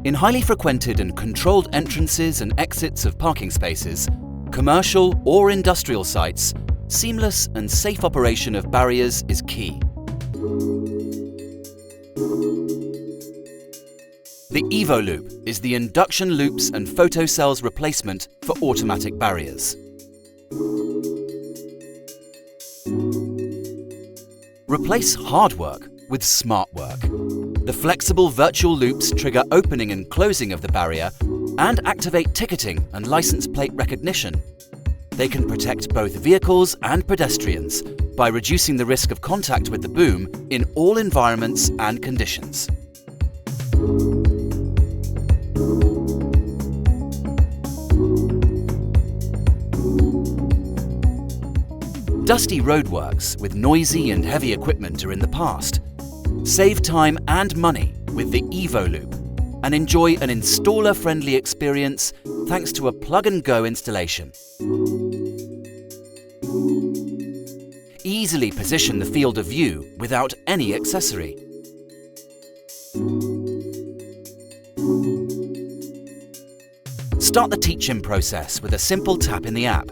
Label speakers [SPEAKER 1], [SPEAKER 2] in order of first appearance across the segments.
[SPEAKER 1] In highly frequented and controlled entrances and exits of parking spaces, commercial or industrial sites, seamless and safe operation of barriers is key. The EVOLOOP is the induction loops and photocells replacement for automatic barriers. Replace hard work with smart work. The flexible virtual loops trigger opening and closing of the barrier and activate ticketing and license plate recognition. They can protect both vehicles and pedestrians by reducing the risk of contact with the boom in all environments and conditions. Dusty roadworks with noisy and heavy equipment are in the past. Save time and money with the EVOLOOP and enjoy an installer-friendly experience thanks to a plug-and-go installation. Easily position the field of view without any accessory. Start the teach-in process with a simple tap in the app.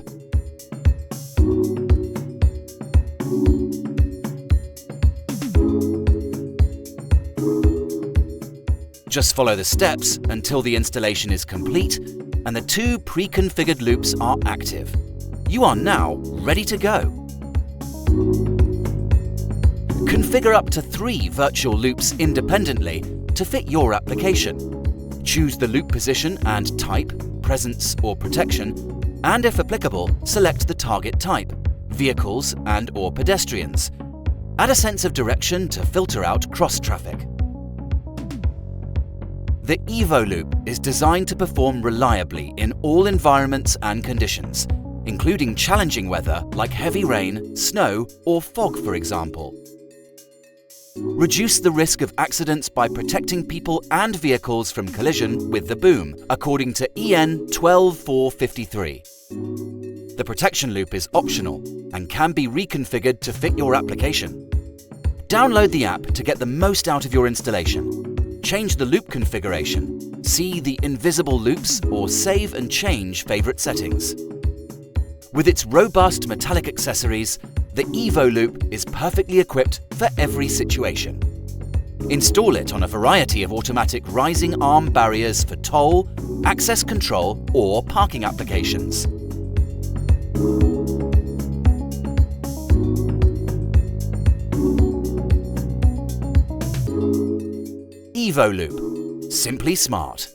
[SPEAKER 1] Just follow the steps until the installation is complete and the two pre-configured loops are active. You are now ready to go. Configure up to 3 virtual loops independently to fit your application. Choose the loop position and type, presence or protection, and if applicable, select the target type, vehicles and/or pedestrians. Add a sense of direction to filter out cross-traffic. The EVOLOOP is designed to perform reliably in all environments and conditions, including challenging weather like heavy rain, snow, or fog, for example. Reduce the risk of accidents by protecting people and vehicles from collision with the boom, according to EN 12453. The protection loop is optional and can be reconfigured to fit your application. Download the app to get the most out of your installation. Change the loop configuration, see the invisible loops, or save and change favorite settings. With its robust metallic accessories, the EVOLOOP is perfectly equipped for every situation. Install it on a variety of automatic rising arm barriers for toll, access control, or parking applications. EVOLOOP. Simply smart.